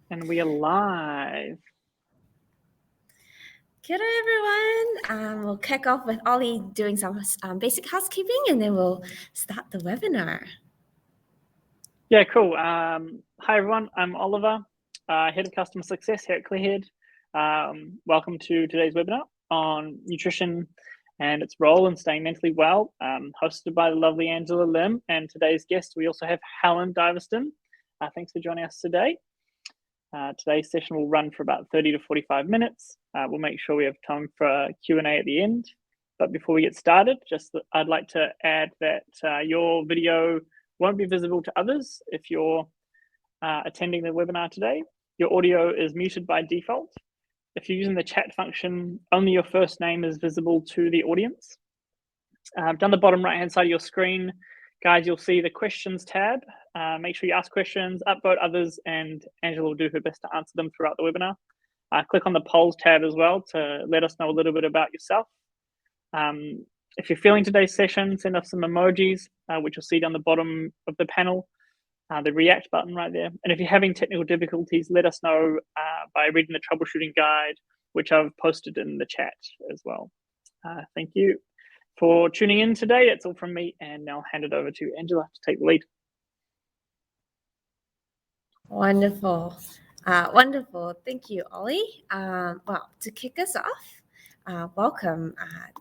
And we are live. Kia ora, everyone. We'll kick off with Ollie doing some basic housekeeping, and then we'll start the webinar. Yeah, cool. Hi, everyone. I'm Oliver, Head of Customer Success here at Clearhead. Welcome to today's webinar on nutrition and its role in staying mentally well, hosted by the lovely Angela Lim. And today's guest, we also have Helen Duyvestyn. Thanks for joining us today. Today's session will run for about 30 to 45 minutes. We'll make sure we have time for Q&A at the end. But before we get started, I'd like to add that your video won't be visible to others if you're attending the webinar today. Your audio is muted by default. If you're using the chat function, only your first name is visible to the audience. Down the bottom right-hand side of your screen, guys, you'll see the questions tab. Make sure you ask questions, upvote others, and Angela will do her best to answer them throughout the webinar. Click on the polls tab as well to let us know a little bit about yourself. If you're feeling today's session, send us some emojis, which you'll see down the bottom of the panel, the react button right there. And if you're having technical difficulties, let us know by reading the troubleshooting guide, which I've posted in the chat as well. Thank you for tuning in today. That's all from me, and now I'll hand it over to Angela to take the lead. Wonderful. Wonderful. Thank you, Ollie. Well, to kick us off, welcome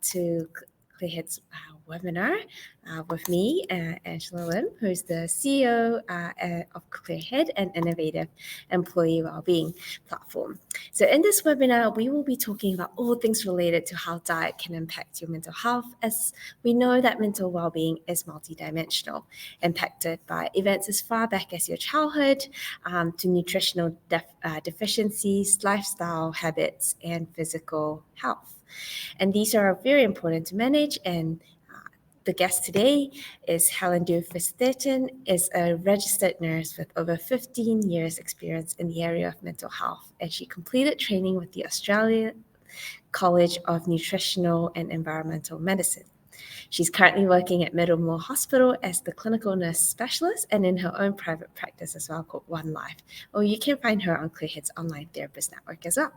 to Clearhead's webinar with me, Angela Lim, who's the CEO of Clearhead, an innovative employee wellbeing platform. So in this webinar, we will be talking about all things related to how diet can impact your mental health, as we know that mental wellbeing is multidimensional, impacted by events as far back as your childhood, to nutritional deficiencies, lifestyle habits, and physical health. And these are very important to manage. And the guest today is Helen Duyvestyn, is a registered nurse with over 15 years experience in the area of mental health. And she completed training with the Australian College of Nutritional and Environmental Medicine. She's currently working at Middlemore Hospital as the clinical nurse specialist and in her own private practice as well called One Life. Or you can find her on Clearhead's online therapist network as well.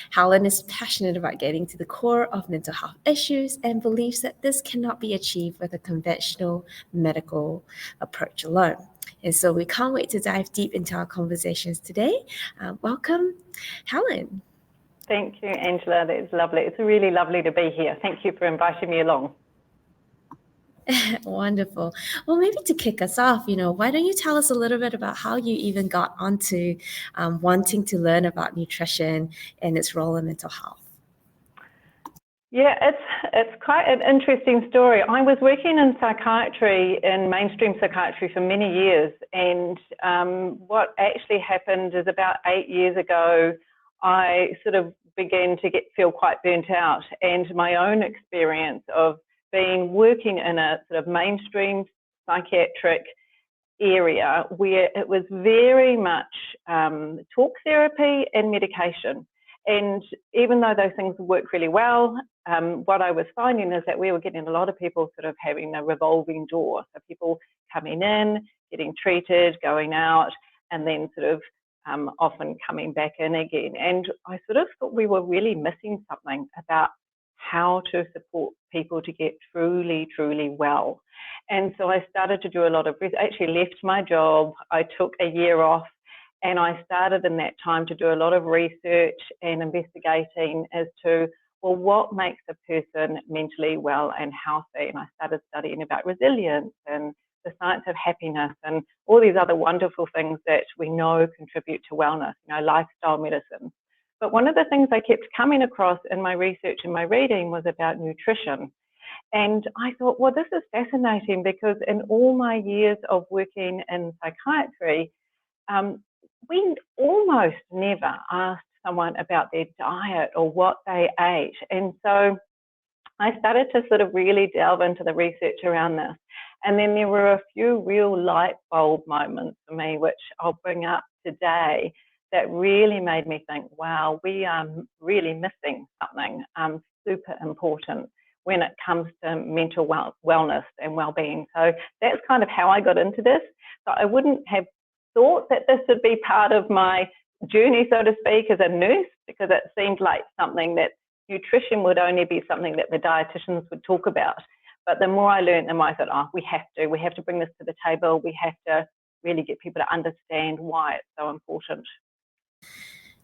Helen is passionate about getting to the core of mental health issues and believes that this cannot be achieved with a conventional medical approach alone. And so we can't wait to dive deep into our conversations today. Welcome, Helen. Thank you, Angela. That's lovely. It's really lovely to be here. Thank you for inviting me along. Wonderful. Well, maybe to kick us off, why don't you tell us a little bit about how you even got onto wanting to learn about nutrition and its role in mental health? Yeah, it's quite an interesting story. I was working in psychiatry, in mainstream psychiatry for many years, and what actually happened is about 8 years ago, I sort of began to feel quite burnt out, and my own experience of working in a sort of mainstream psychiatric area where it was very much talk therapy and medication. And even though those things work really well, what I was finding is that we were getting a lot of people sort of having a revolving door. So people coming in, getting treated, going out, and then sort of often coming back in again. And I sort of thought we were really missing something about how to support people to get truly, truly well. And so I started to do a lot of research. I actually left my job. I took a year off, and I started in that time to do a lot of research and investigating as to, well, what makes a person mentally well and healthy? And I started studying about resilience and the science of happiness and all these other wonderful things that we know contribute to wellness, lifestyle medicine. But one of the things I kept coming across in my research and my reading was about nutrition. And I thought, well, this is fascinating because in all my years of working in psychiatry, we almost never asked someone about their diet or what they ate. And so I started to sort of really delve into the research around this. And then there were a few real light bulb moments for me, which I'll bring up today, that really made me think, wow, we are really missing something super important when it comes to mental wellness and well-being. So that's kind of how I got into this. So I wouldn't have thought that this would be part of my journey, so to speak, as a nurse, because it seemed like something that nutrition would only be something that the dietitians would talk about. But the more I learned, the more I thought, oh, we have to bring this to the table. We have to really get people to understand why it's so important.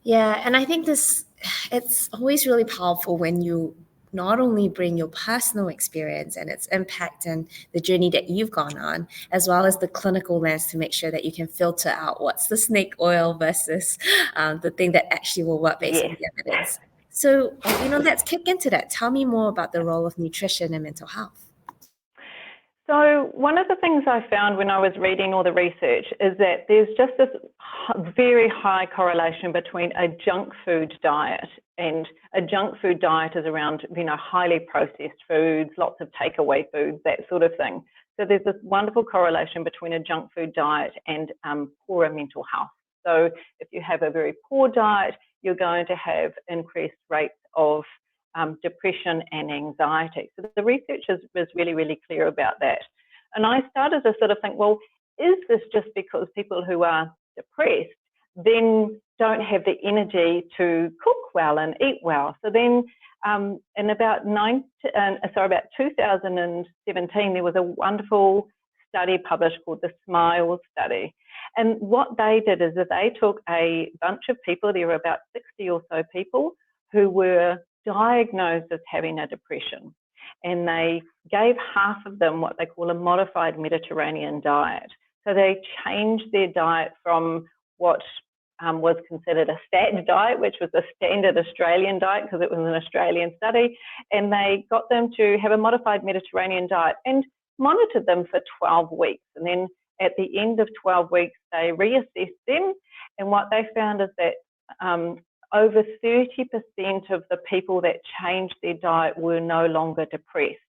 Yeah, and I think it's always really powerful when you not only bring your personal experience and its impact and the journey that you've gone on, as well as the clinical lens to make sure that you can filter out what's the snake oil versus the thing that actually will work based on the evidence. So, let's kick into that. Tell me more about the role of nutrition and mental health. So one of the things I found when I was reading all the research is that there's just this very high correlation between a junk food diet, and a junk food diet is around, highly processed foods, lots of takeaway foods, that sort of thing. So there's this wonderful correlation between a junk food diet and poorer mental health. So if you have a very poor diet, you're going to have increased rates of depression and anxiety. So the research was really, really clear about that. And I started to sort of think, well, is this just because people who are depressed then don't have the energy to cook well and eat well? So then in about 2017, there was a wonderful study published called the SMILE study. And what they did is that they took a bunch of people, there were about 60 or so people who were diagnosed as having a depression, and they gave half of them what they call a modified Mediterranean diet. So they changed their diet from what was considered a STAT diet, which was a standard Australian diet because it was an Australian study, and they got them to have a modified Mediterranean diet and monitored them for 12 weeks. And then at the end of 12 weeks, they reassessed them, and what they found is that over 30% of the people that changed their diet were no longer depressed.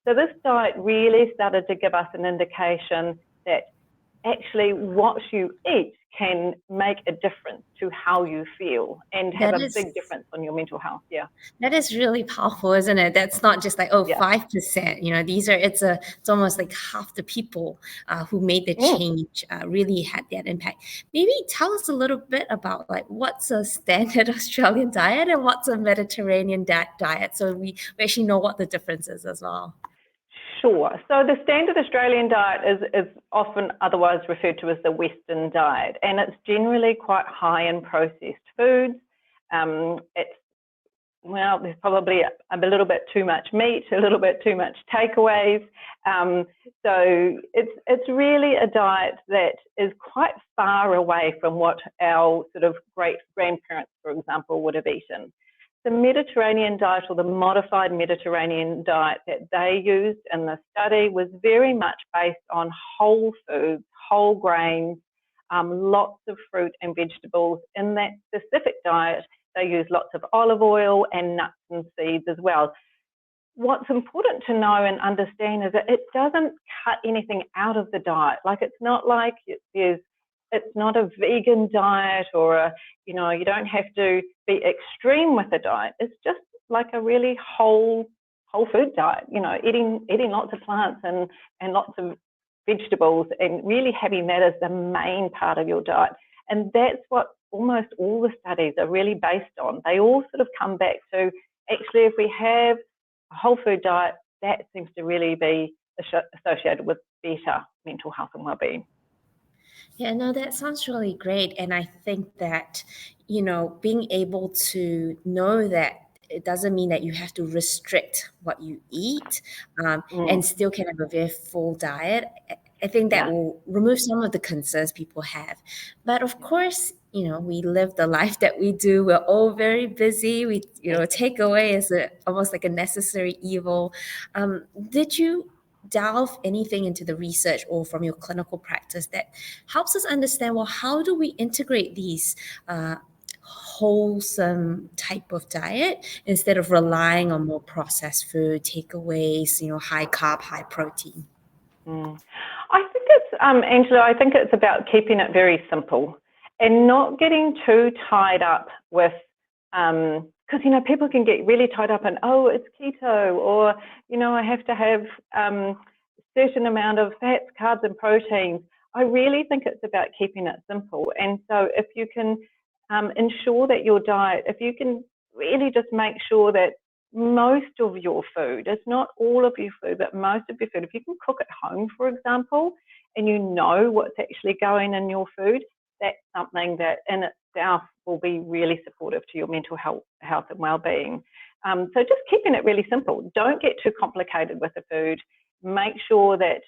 So this diet really started to give us an indication that actually what you eat can make a difference to how you feel and have a big difference on your mental health. Yeah. That is really powerful, isn't it? That's not just like, 5%, it's almost like half the people who made the change really had that impact. Maybe tell us a little bit about like what's a standard Australian diet and what's a Mediterranean diet, so we actually know what the difference is as well. Sure. So the standard Australian diet is often otherwise referred to as the Western diet, and it's generally quite high in processed foods. There's probably a little bit too much meat, a little bit too much takeaways. So it's really a diet that is quite far away from what our sort of great grandparents, for example, would have eaten. The Mediterranean diet, or the modified Mediterranean diet that they used in the study, was very much based on whole foods, whole grains, lots of fruit and vegetables. In that specific diet, they use lots of olive oil and nuts and seeds as well. What's important to know and understand is that it doesn't cut anything out of the diet. Like, it's not like it's not a vegan diet, or you don't have to be extreme with the diet. It's just like a really whole food diet, eating lots of plants and lots of vegetables, and really having that as the main part of your diet. And that's what almost all the studies are really based on. They all sort of come back to, actually, if we have a whole food diet, that seems to really be associated with better mental health and well-being. Yeah, no, that sounds really great. And I think that, being able to know that it doesn't mean that you have to restrict what you eat and still can have a very full diet. I think that will remove some of the concerns people have. But of course, we live the life that we do. We're all very busy. Takeaway is almost like a necessary evil. Did you delve anything into the research or from your clinical practice that helps us understand, well, how do we integrate these wholesome type of diet instead of relying on more processed food, takeaways, high carb, high protein? I think it's, Angela, I think it's about keeping it very simple and not getting too tied up with, because, people can get really tied up in, it's keto, or, I have to have certain amount of fats, carbs, and proteins. I really think it's about keeping it simple. And so if you can ensure that your diet, if you can really just make sure that most of your food, it's not all of your food, but most of your food, if you can cook at home, for example, and you know what's actually going in your food, that's something that in itself will be really supportive to your mental health and well-being. So just keeping it really simple. Don't get too complicated with the food. Make sure that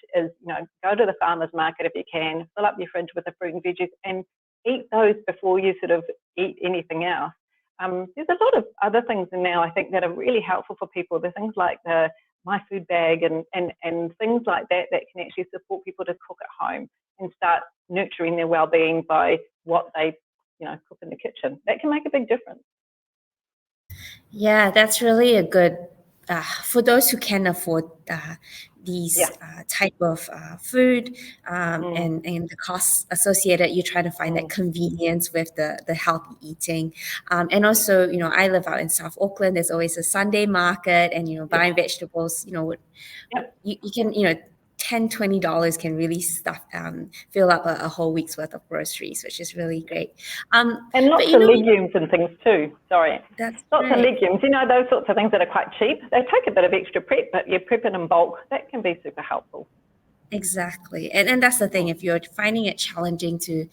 go to the farmer's market if you can, fill up your fridge with the fruit and veggies and eat those before you sort of eat anything else. There's a lot of other things in now I think that are really helpful for people. There's things like the My Food Bag and things like that can actually support people to cook at home and start nurturing their well-being by what they cook in the kitchen. That can make a big difference. Yeah, that's really a good, for those who can afford these type of food and the costs associated, you try to find that convenience with the healthy eating. And also, I live out in South Auckland. There's always a Sunday market and, buying vegetables, you can, $10-$20 can really fill up a whole week's worth of groceries, which is really great. And lots of legumes and things too. Sorry. That's lots of legumes. Those sorts of things that are quite cheap. They take a bit of extra prep, but you prep it in bulk. That can be super helpful. Exactly, and that's the thing. If you're finding it challenging to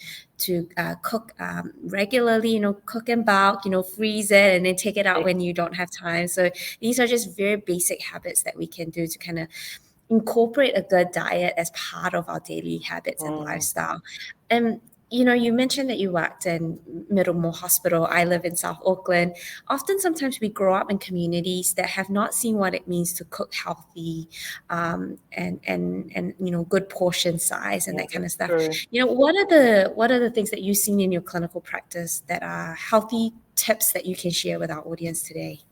cook regularly, cook in bulk, freeze it and then take it out when you don't have time. So these are just very basic habits that we can do to kind of incorporate a good diet as part of our daily habits and lifestyle. And you mentioned that you worked in Middlemore Hospital. I live in South Auckland. Often, sometimes we grow up in communities that have not seen what it means to cook healthy, and good portion size and that kind of stuff. True. What are the things that you've seen in your clinical practice that are healthy tips that you can share with our audience today?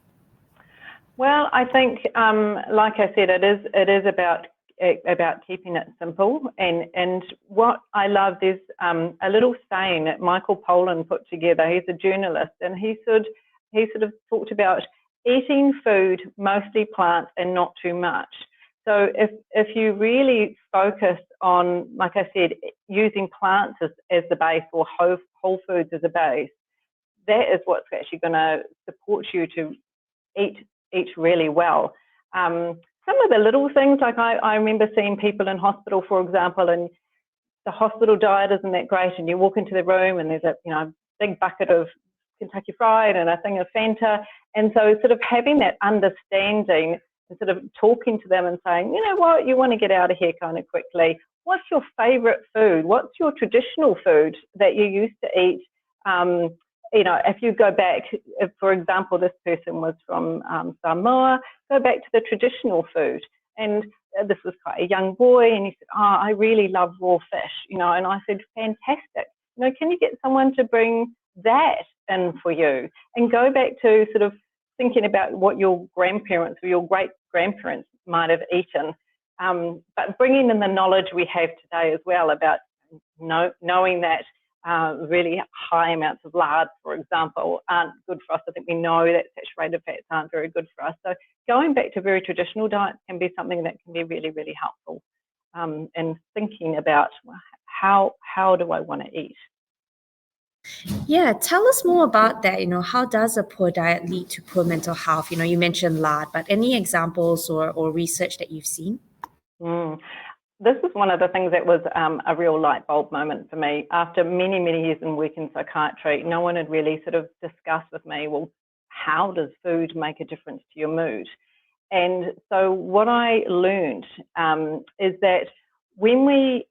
Well, I think, like I said, it is about keeping it simple. And what I love, there's a little saying that Michael Pollan put together. He's a journalist, and he sort of talked about eating food, mostly plants, and not too much. So if you really focus on, like I said, using plants as the base or whole foods as a base, that is what's actually going to support you to eat really well. Some of the little things, like I remember seeing people in hospital, for example, and the hospital diet isn't that great, and you walk into the room and there's a big bucket of Kentucky Fried and a thing of Fanta, and so sort of having that understanding and sort of talking to them and saying, you know what, you want to get out of here kind of quickly. What's your favourite food? What's your traditional food that you used to eat? If you go back, for example, this person was from Samoa, go back to the traditional food. And this was quite a young boy, and he said, I really love raw fish, and I said, fantastic. Can you get someone to bring that in for you? And go back to sort of thinking about what your grandparents or your great-grandparents might have eaten, but bringing in the knowledge we have today as well about knowing that really high amounts of lard, for example, aren't good for us. I think we know that saturated fats aren't very good for us. So going back to very traditional diets can be something that can be really, really helpful in thinking about how do I want to eat. Yeah, tell us more about that. How does a poor diet lead to poor mental health? You mentioned lard, but any examples or research that you've seen? This is one of the things that was a real light bulb moment for me. After many, many years in working in psychiatry, no one had really sort of discussed with me, well, how does food make a difference to your mood? And so what I learned is that when we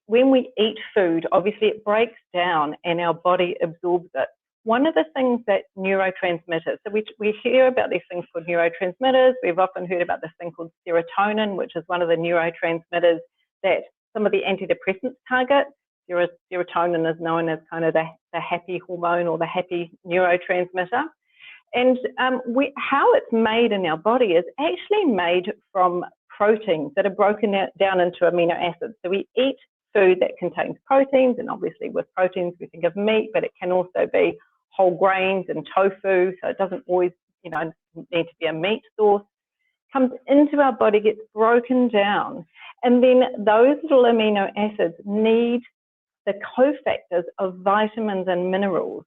eat food, obviously it breaks down and our body absorbs it. One of the things that neurotransmitters, so we hear about these things called neurotransmitters. We've often heard about this thing called serotonin, which is one of the neurotransmitters that some of the antidepressants target. Serotonin is known as kind of the happy hormone or the happy neurotransmitter. And how it's made in our body is actually made from proteins that are broken down into amino acids. So we eat food that contains proteins, and obviously with proteins we think of meat, but it can also be whole grains and tofu, so it doesn't always need to be a meat source. Comes into our body, gets broken down, and then those little amino acids need the cofactors of vitamins and minerals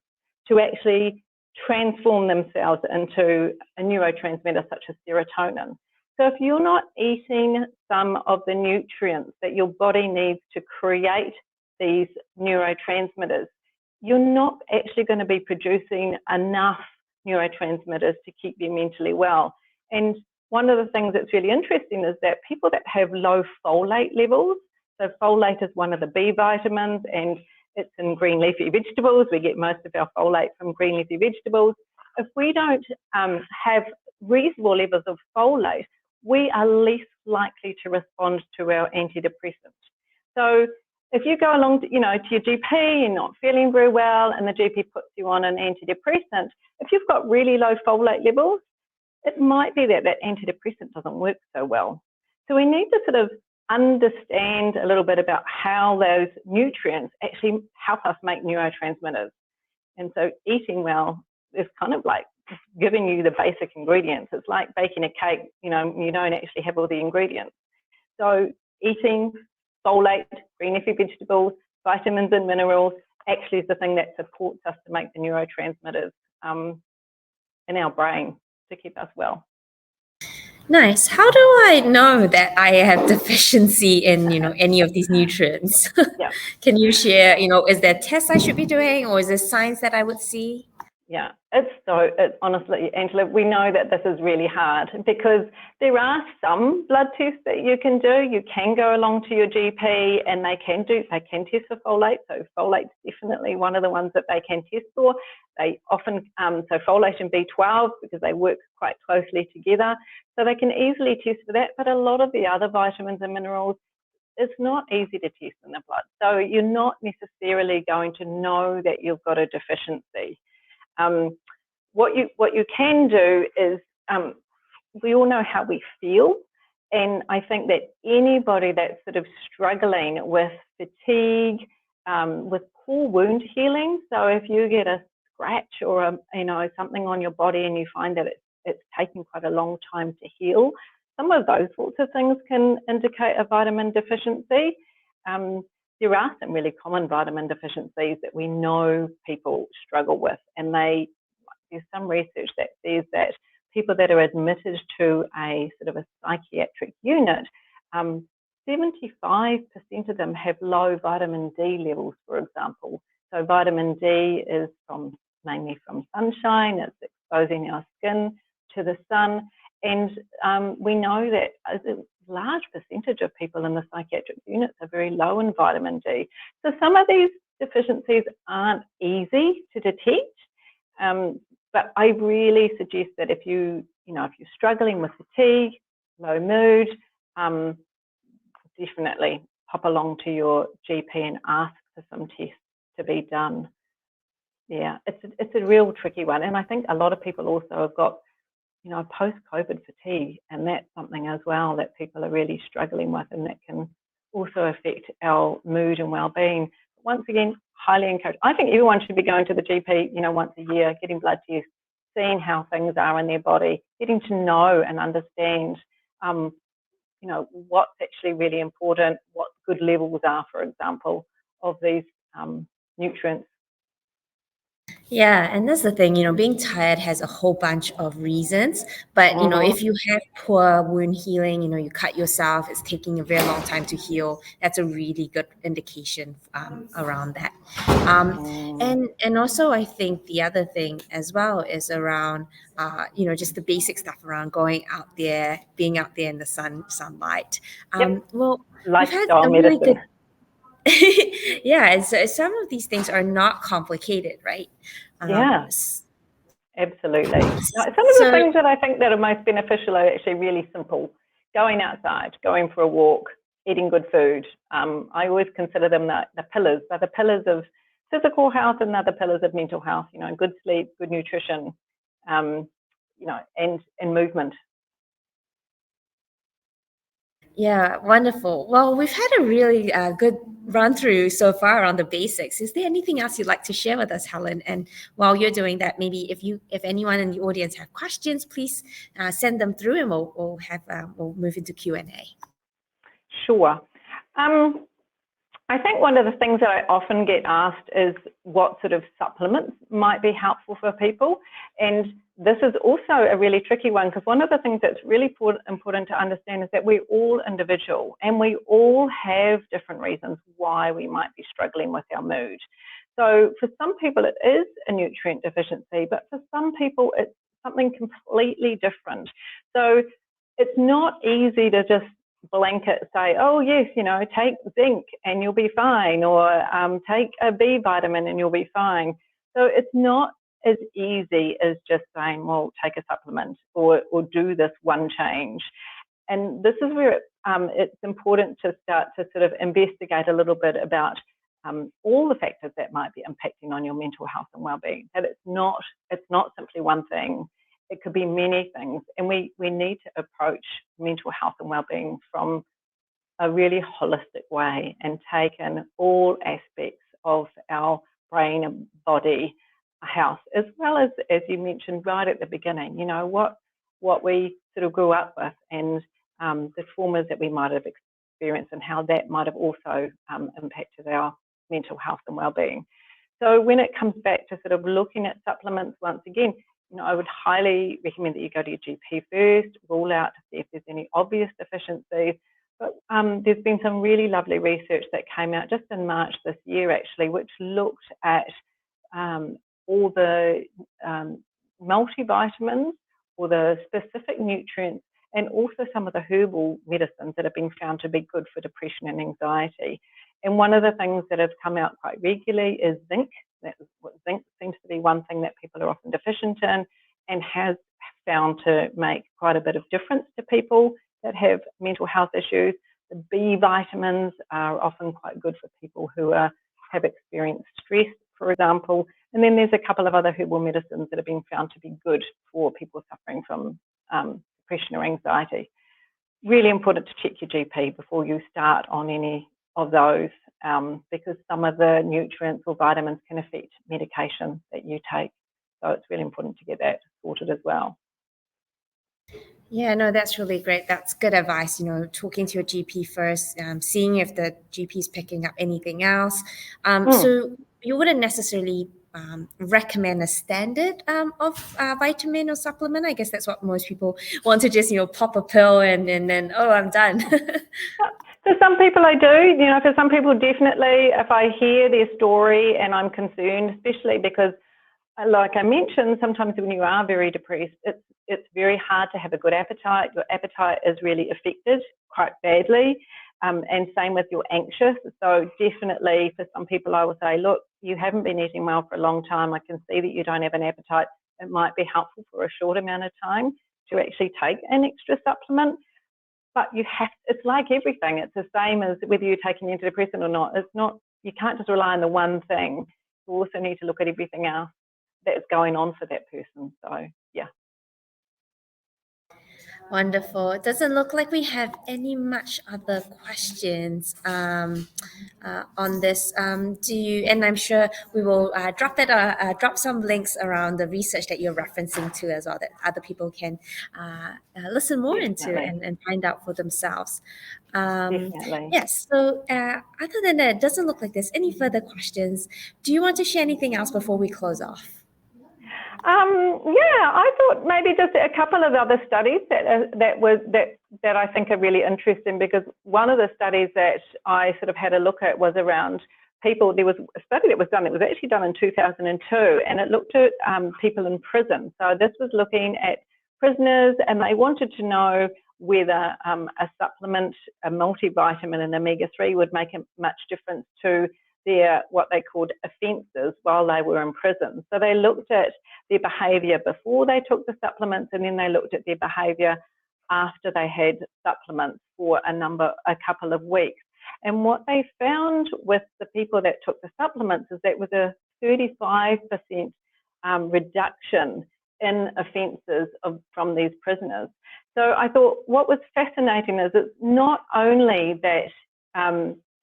to actually transform themselves into a neurotransmitter such as serotonin. So if you're not eating some of the nutrients that your body needs to create these neurotransmitters, you're not actually going to be producing enough neurotransmitters to keep you mentally well. And one of the things that's really interesting is that people that have low folate levels, so folate is one of the B vitamins, and it's in green leafy vegetables. We get most of our folate from green leafy vegetables. If we don't have reasonable levels of folate, we are less likely to respond to our antidepressants. So if you go along to, to your GP, you're not feeling very well, and the GP puts you on an antidepressant, if you've got really low folate levels, it might be that that antidepressant doesn't work so well. So we need to sort of understand a little bit about how those nutrients actually help us make neurotransmitters. And so eating well is kind of like giving you the basic ingredients. It's like baking a cake, you don't actually have all the ingredients. So eating folate, green leafy vegetables, vitamins and minerals actually is the thing that supports us to make the neurotransmitters in our brain to keep us well. Nice. How do I know that I have deficiency in, any of these nutrients? Yeah. Can you share, is there tests I should be doing, or is there signs that I would see? Yeah, it's honestly, Angela, we know that this is really hard because there are some blood tests that you can do. You can go along to your GP and they can test for folate. So folate's definitely one of the ones that they can test for. They often, so folate and B12, because they work quite closely together. So they can easily test for that. But a lot of the other vitamins and minerals, it's not easy to test in the blood. So you're not necessarily going to know that you've got a deficiency. What you can do is, we all know how we feel, and I think that anybody that's sort of struggling with fatigue, with poor wound healing, so if you get a scratch or something on your body and you find that it's taking quite a long time to heal, some of those sorts of things can indicate a vitamin deficiency. There are some really common vitamin deficiencies that we know people struggle with, and there's some research that says that people that are admitted to a sort of a psychiatric unit, 75% of them have low vitamin D levels, for example. So vitamin D is mainly from sunshine. It's exposing our skin to the sun, and we know that a large percentage of people in the psychiatric units are very low in vitamin D. So some of these deficiencies aren't easy to detect, but I really suggest that if you're struggling with fatigue, low mood, definitely pop along to your GP and ask for some tests to be done. Yeah, it's a real tricky one, and I think a lot of people also have got post-COVID fatigue, and that's something as well that people are really struggling with, and that can also affect our mood and well-being. Once again, highly encouraged. I think everyone should be going to the GP, once a year, getting blood tests, seeing how things are in their body, getting to know and understand, what's actually really important, what good levels are, for example, of these nutrients. Yeah, and that's the thing, being tired has a whole bunch of reasons. But, if you have poor wound healing, you cut yourself, it's taking a very long time to heal. That's a really good indication around that. And also, I think the other thing as well is around, just the basic stuff around going out there, being out there in the sunlight. Well, lifestyle we've had a really medicine. good. Yeah, and so some of these things are not complicated, right? Yeah, absolutely. Some of the things that I think that are most beneficial are actually really simple. Going outside, going for a walk, eating good food. I always consider them the pillars. They're the pillars of physical health, and they're the pillars of mental health. Good sleep, good nutrition, and movement. Yeah, wonderful. Well, we've had a really good run through so far on the basics. Is there anything else you'd like to share with us, Helen? And while you're doing that, maybe if anyone in the audience have questions, please send them through, and we'll move into Q&A. Sure. I think one of the things that I often get asked is what sort of supplements might be helpful for people. And this is also a really tricky one, because one of the things that's really important to understand is that we're all individual and we all have different reasons why we might be struggling with our mood. So for some people it is a nutrient deficiency, but for some people it's something completely different. So it's not easy to just blanket say, oh yes, take zinc and you'll be fine, or take a B vitamin and you'll be fine. So it's not as easy as just saying, well, take a supplement or do this one change. And this is where it's important to start to sort of investigate a little bit about all the factors that might be impacting on your mental health and well-being. That it's not simply one thing. It could be many things, and we need to approach mental health and well-being from a really holistic way and take in all aspects of our brain and body health, as well as you mentioned right at the beginning, what we sort of grew up with, and the traumas that we might have experienced and how that might have also impacted our mental health and well-being. So when it comes back to sort of looking at supplements, once again, I would highly recommend that you go to your GP first, rule out to see if there's any obvious deficiencies. But there's been some really lovely research that came out just in March this year, actually, which looked at all the multivitamins or the specific nutrients, and also some of the herbal medicines that have been found to be good for depression and anxiety. And one of the things that have come out quite regularly is zinc. Zinc seems to be one thing that people are often deficient in, and has found to make quite a bit of difference to people that have mental health issues. The B vitamins are often quite good for people who have experienced stress, for example. And then there's a couple of other herbal medicines that have been found to be good for people suffering from depression or anxiety. Really important to check your GP before you start on any of those, because some of the nutrients or vitamins can affect medication that you take. So it's really important to get that sorted as well. Yeah, no, that's really great. That's good advice. Talking to your GP first, seeing if the GP is picking up anything else. So you wouldn't necessarily recommend a standard of vitamin or supplement. I guess that's what most people want to just, pop a pill and then, oh, I'm done. For some people I do, for some people definitely, if I hear their story and I'm concerned, especially because, like I mentioned, sometimes when you are very depressed, it's very hard to have a good appetite. Your appetite is really affected quite badly, and same with your anxious. So definitely for some people I will say, look, you haven't been eating well for a long time. I can see that you don't have an appetite. It might be helpful for a short amount of time to actually take an extra supplement. But it's like everything. It's the same as whether you're taking antidepressant or not. You can't just rely on the one thing. You also need to look at everything else that's going on for that person. So, yeah. Wonderful. It doesn't look like we have any much other questions on this. And I'm sure we will drop some links around the research that you're referencing to as well, that other people can listen more into and find out for themselves. Definitely. Yes. So other than that, it doesn't look like there's any further questions. Do you want to share anything else before we close off? Yeah, I thought maybe just a couple of other studies that I think are really interesting, because one of the studies that I sort of had a look at was around people. There was a study that was done. It was actually done in 2002, and it looked at people in prison. So this was looking at prisoners, and they wanted to know whether a supplement, a multivitamin and omega-3 would make a much difference to their what they called offences while they were in prison. So they looked at their behaviour before they took the supplements, and then they looked at their behaviour after they had supplements for a couple of weeks. And what they found with the people that took the supplements is that was a 35% reduction in offences from these prisoners. So I thought what was fascinating is it's not only that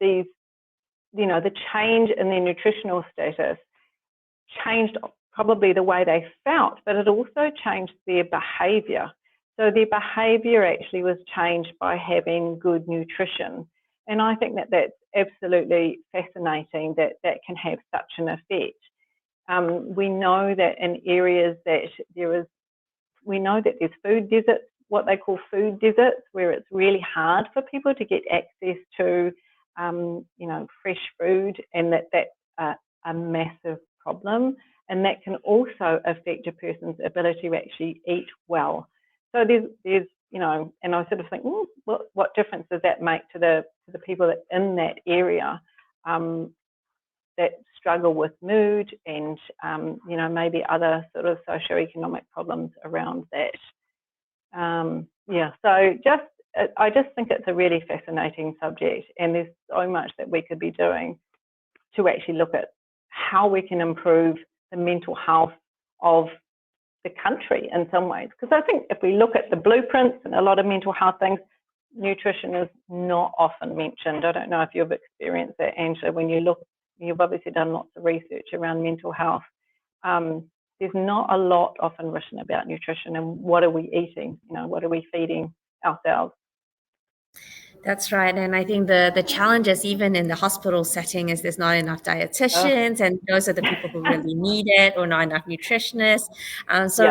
the change in their nutritional status changed probably the way they felt, but it also changed their behaviour. So their behaviour actually was changed by having good nutrition. And I think that that's absolutely fascinating that that can have such an effect. We know that in areas that we know that there's food deserts, what they call food deserts, where it's really hard for people to get access to, fresh food, and that's a massive problem. And that can also affect a person's ability to actually eat well. So there's and I sort of think, what difference does that make to the people that in that area that struggle with mood and maybe other sort of socioeconomic problems around that. So I just think it's a really fascinating subject, and there's so much that we could be doing to actually look at how we can improve the mental health of the country in some ways. Because I think if we look at the blueprints and a lot of mental health things, nutrition is not often mentioned. I don't know if you've experienced that, Angela, when you look, you've obviously done lots of research around mental health. There's not a lot often written about nutrition and what are we eating, what are we feeding ourselves. That's right. And I think the challenges even in the hospital setting is there's not enough dietitians, and those are the people who really need it, or not enough nutritionists.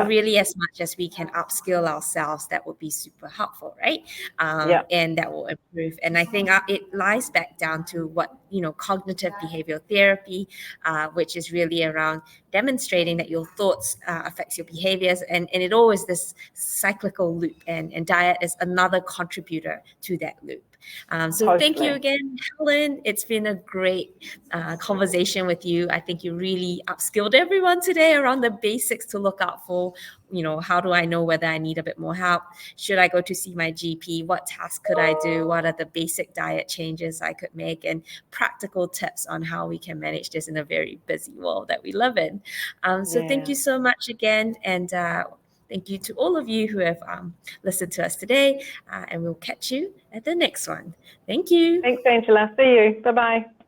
Really, as much as we can upskill ourselves, that would be super helpful, right? And that will improve. And I think it lies back down to what, cognitive behavioral therapy, which is really around demonstrating that your thoughts affects your behaviors, and it always this cyclical loop, and diet is another contributor to that loop. Thank you again, Helen. It's been a great conversation with you. I think you really upskilled everyone today around the basics to look out for. How do I know whether I need a bit more help? Should I go to see my GP? What tasks could I do? What are the basic diet changes I could make? And practical tips on how we can manage this in a very busy world that we live in. Thank you so much again. And thank you to all of you who have listened to us today. And we'll catch you at the next one. Thank you. Thanks, Angela. See you. Bye-bye.